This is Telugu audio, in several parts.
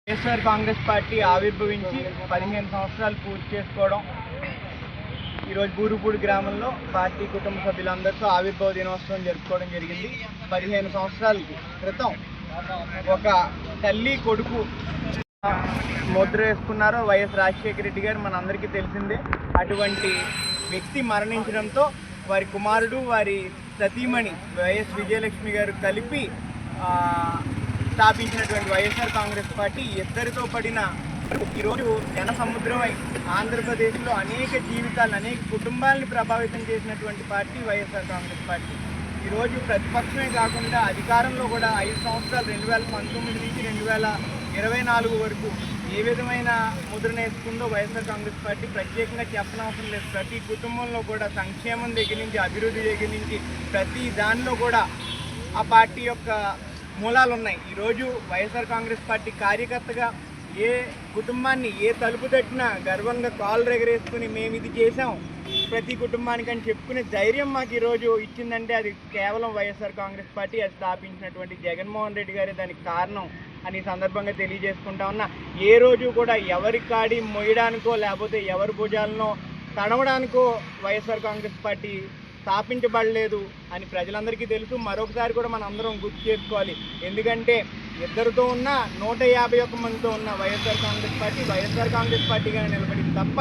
వైఎస్ఆర్ కాంగ్రెస్ పార్టీ ఆవిర్భవించి 15 సంవత్సరాలు పూర్తి చేసుకోవడం ఈరోజు బూరుపూడి గ్రామంలో పార్టీ కుటుంబ సభ్యులందరితో ఆవిర్భావ దినోత్సవం జరుపుకోవడం జరిగింది. 15 సంవత్సరాల క్రితం ఒక తల్లి కొడుకు ముద్ర వేసుకున్నారో వైఎస్ రాజశేఖర రెడ్డి గారు మనందరికీ తెలిసిందే. అటువంటి వ్యక్తి మరణించడంతో వారి కుమారుడు వారి సతీమణి వైఎస్ విజయలక్ష్మి గారు కలిపి స్థాపించినటువంటి వైఎస్ఆర్ కాంగ్రెస్ పార్టీ ఇద్దరితో పడిన ఈరోజు జన సముద్రమై ఆంధ్రప్రదేశ్లో అనేక జీవితాలు అనేక కుటుంబాలను ప్రభావితం చేసినటువంటి పార్టీ వైఎస్ఆర్ కాంగ్రెస్ పార్టీ. ఈరోజు ప్రతిపక్షమే కాకుండా అధికారంలో కూడా 5 సంవత్సరాలు 2019 నుంచి 2024 వరకు ఏ విధమైన ముద్రణ వేసుకుందో వైఎస్ఆర్ కాంగ్రెస్ పార్టీ ప్రత్యేకంగా చెప్పనవసరం లేదు. ప్రతి కుటుంబంలో కూడా సంక్షేమం దగ్గర నుంచి అభివృద్ధి దగ్గర నుంచి ప్రతి దానిలో కూడా ఆ పార్టీ యొక్క మూలాలు ఉన్నాయి. ఈరోజు వైఎస్ఆర్ కాంగ్రెస్ పార్టీ కార్యకర్తగా ఏ కుటుంబాన్ని ఏ తలుపు తట్టినా గర్వంగా కాళ్ళు ఎగరేసుకుని మేము ఇది చేసాం ప్రతి కుటుంబానికి అని చెప్పుకునే ధైర్యం మాకు ఈరోజు ఇచ్చిందంటే అది కేవలం వైఎస్ఆర్ కాంగ్రెస్ పార్టీ అది స్థాపించినటువంటి జగన్మోహన్ రెడ్డి గారే దానికి కారణం అని సందర్భంగా తెలియజేసుకుంటా ఉన్నా. ఏ రోజు కూడా ఎవరి కాడి మొయ్యడానికో లేకపోతే ఎవరి భుజాలనో తడవడానికో వైఎస్ఆర్ కాంగ్రెస్ పార్టీ స్థాపించబడలేదు అని ప్రజలందరికీ తెలుసు. మరొకసారి కూడా మనం అందరం గుర్తు చేసుకోవాలి. ఎందుకంటే ఇద్దరితో ఉన్న 151 మందితో ఉన్న వైఎస్ఆర్ కాంగ్రెస్ పార్టీగానే నిలబడింది తప్ప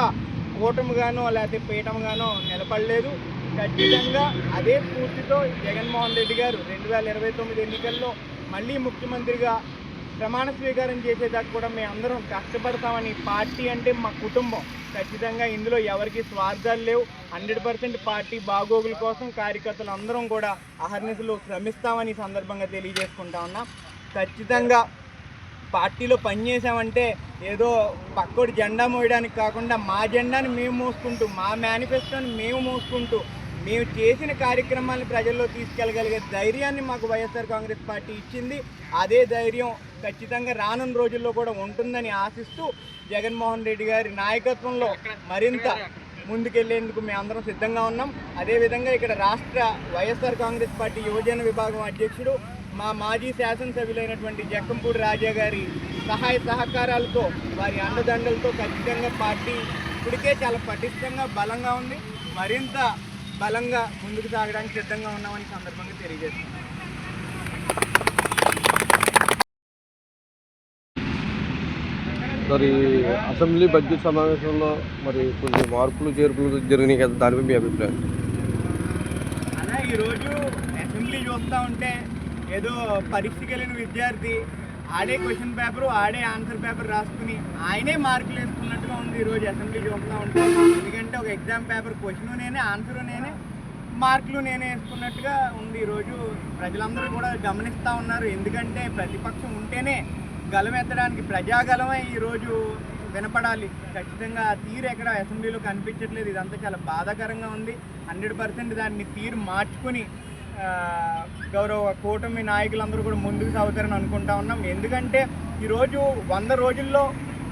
కూటమిగానో లేకపోతే పీఠంగానో నిలబడలేదు. ఖచ్చితంగా అదే స్ఫూర్తితో జగన్మోహన్ రెడ్డి గారు 2029 ఎన్నికల్లో మళ్ళీ ముఖ్యమంత్రిగా ప్రమాణ స్వీకారం చేసేదాకా కూడా మేము అందరం కష్టపడతామని. పార్టీ అంటే మా కుటుంబం. ఖచ్చితంగా ఇందులో ఎవరికి స్వార్థాలు లేవు. 100% పార్టీ బాగోగుల కోసం కార్యకర్తలు అందరం కూడా అహర్నిశలు శ్రమిస్తామని సందర్భంగా తెలియజేసుకుంటా ఉన్నాం. ఖచ్చితంగా పార్టీలో పనిచేసామంటే ఏదో పక్కోడి జెండా మోయడానికి కాకుండా మా జెండాని మేము మోసుకుంటూ మా మేనిఫెస్టోని మేము మోసుకుంటూ మేము చేసిన కార్యక్రమాలను ప్రజల్లో తీసుకెళ్ళగలిగే ధైర్యాన్ని మాకు వైఎస్ఆర్ కాంగ్రెస్ పార్టీ ఇచ్చింది. అదే ధైర్యం ఖచ్చితంగా రానున్న రోజుల్లో కూడా ఉంటుందని ఆశిస్తూ జగన్మోహన్ రెడ్డి గారి నాయకత్వంలో మరింత ముందుకెళ్లేందుకు మేము అందరం సిద్ధంగా ఉన్నాం. అదేవిధంగా ఇక్కడ రాష్ట్ర వైఎస్ఆర్ కాంగ్రెస్ పార్టీ యువజన విభాగం అధ్యక్షుడు మా మాజీ శాసనసభ్యులైనటువంటి జక్కంపూడి రాజా గారి సహాయ సహకారాలతో వారి అండదండలతో ఖచ్చితంగా పార్టీ ఇప్పటికే చాలా పటిష్టంగా బలంగా ఉంది. మరింత బలంగా ముందుకు సాగడానికి సిద్ధంగా ఉన్నామని సందర్భంగా తెలియజేస్తున్నాం. మరి అసెంబ్లీ బడ్జెట్ సమావేశంలో మరి కొన్ని మార్పులు చేర్పులు జరిగినాయి కదా, దానిపై మీ అభిప్రాయం? అలా ఈరోజు అసెంబ్లీ చూస్తూ ఉంటే ఏదో పరీక్షకి వెళ్ళిన విద్యార్థి ఆడే క్వశ్చన్ పేపరు ఆడే ఆన్సర్ పేపర్ రాసుకుని ఆయనే మార్కులు వేసుకున్నట్టుగా ఉంది ఈరోజు అసెంబ్లీ చూస్తూ ఉంటే. ఎందుకంటే ఒక ఎగ్జామ్ పేపర్ క్వశ్చను నేనే ఆన్సరు నేనే మార్కులు నేనే వేసుకున్నట్టుగా ఉంది. ఈరోజు ప్రజలందరూ కూడా గమనిస్తూ ఉన్నారు. ఎందుకంటే ప్రతిపక్షం ఉంటేనే గలమెత్తడానికి ప్రజాగలమై ఈరోజు వినపడాలి. ఖచ్చితంగా ఆ తీరు ఎక్కడ అసెంబ్లీలో కనిపించట్లేదు. ఇదంతా చాలా బాధాకరంగా ఉంది. 100% దాన్ని తీరు మార్చుకొని గౌరవ కూటమి నాయకులందరూ కూడా ముందుకు సాగుతారని అనుకుంటా ఉన్నాం. ఎందుకంటే ఈరోజు 100 రోజుల్లో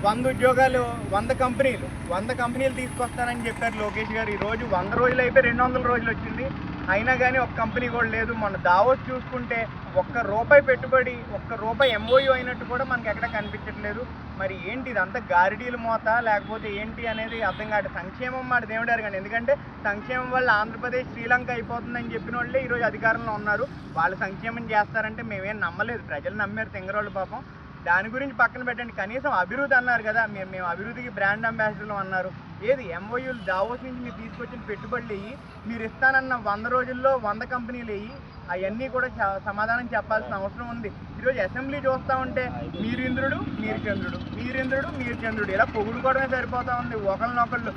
100 ఉద్యోగాలు 100 కంపెనీలు తీసుకొస్తానని చెప్పారు లోకేష్ గారు. ఈరోజు 100 రోజులు అయిపోయి 200 రోజులు వచ్చింది. అయినా కానీ ఒక్క కంపెనీ కూడా లేదు. మన దావోస్ చూసుకుంటే ₹1 పెట్టుబడి ₹1 MOU అయినట్టు కూడా మనకి ఎక్కడ కనిపించట్లేదు. మరి ఏంటి ఇదంతా గారిడీల మోత లేకపోతే ఏంటి అనేది అర్థం కాదు. సంక్షేమం మాట దేవుడారు కానీ, ఎందుకంటే సంక్షేమం వల్ల ఆంధ్రప్రదేశ్ శ్రీలంక అయిపోతుందని చెప్పిన వాళ్ళే ఈరోజు అధికారంలో ఉన్నారు. వాళ్ళు సంక్షేమం చేస్తారంటే మేమేం నమ్మలేదు. ప్రజలు నమ్మారు తెంగరోళ్ళు పాపం. దాని గురించి పక్కన పెట్టండి. కనీసం అభివృద్ధి అన్నారు కదా, మేము అభివృద్ధికి బ్రాండ్ అంబాసిడర్లు అన్నారు. ఏది MOUలు దావోస్ నుంచి మీరు తీసుకొచ్చిన పెట్టుబడులు వేయి, మీరు ఇస్తానన్న 100 రోజుల్లో 100 కంపెనీలు వేయి, అవన్నీ కూడా సమాధానం చెప్పాల్సిన అవసరం ఉంది. ఈరోజు అసెంబ్లీ చూస్తూ ఉంటే మీరింద్రుడు మీరు చంద్రుడు ఇలా పొగుడుకోవడమే సరిపోతూ ఉంది. ఒకళ్ళనొకళ్ళు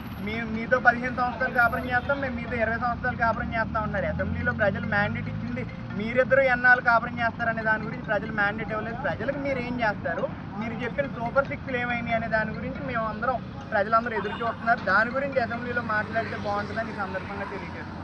మీతో 15 సంవత్సరాలు కాపురం చేస్తాం, మేము మీతో 20 సంవత్సరాలు కాపురం చేస్తూ ఉన్నారు. అసెంబ్లీలో ప్రజలు మ్యాండేట్ ఇచ్చింది మీరిద్దరూ ఎన్నాళ్ళు కాపురం చేస్తారనే దాని గురించి ప్రజలు మ్యాండేట్ ఇవ్వలేదు. ప్రజలకు మీరు ఏం చేస్తారు, మీరు చెప్పిన సూపర్ 6లు ఏమైనాయి అనే దాని గురించి మేము అందరం ప్రజలందరూ ఎదురు చూస్తున్నారు. దాని గురించి అసెంబ్లీలో మాట్లాడితే బాగుంటుందని ఈ సందర్భంగా తెలియజేస్తున్నాం.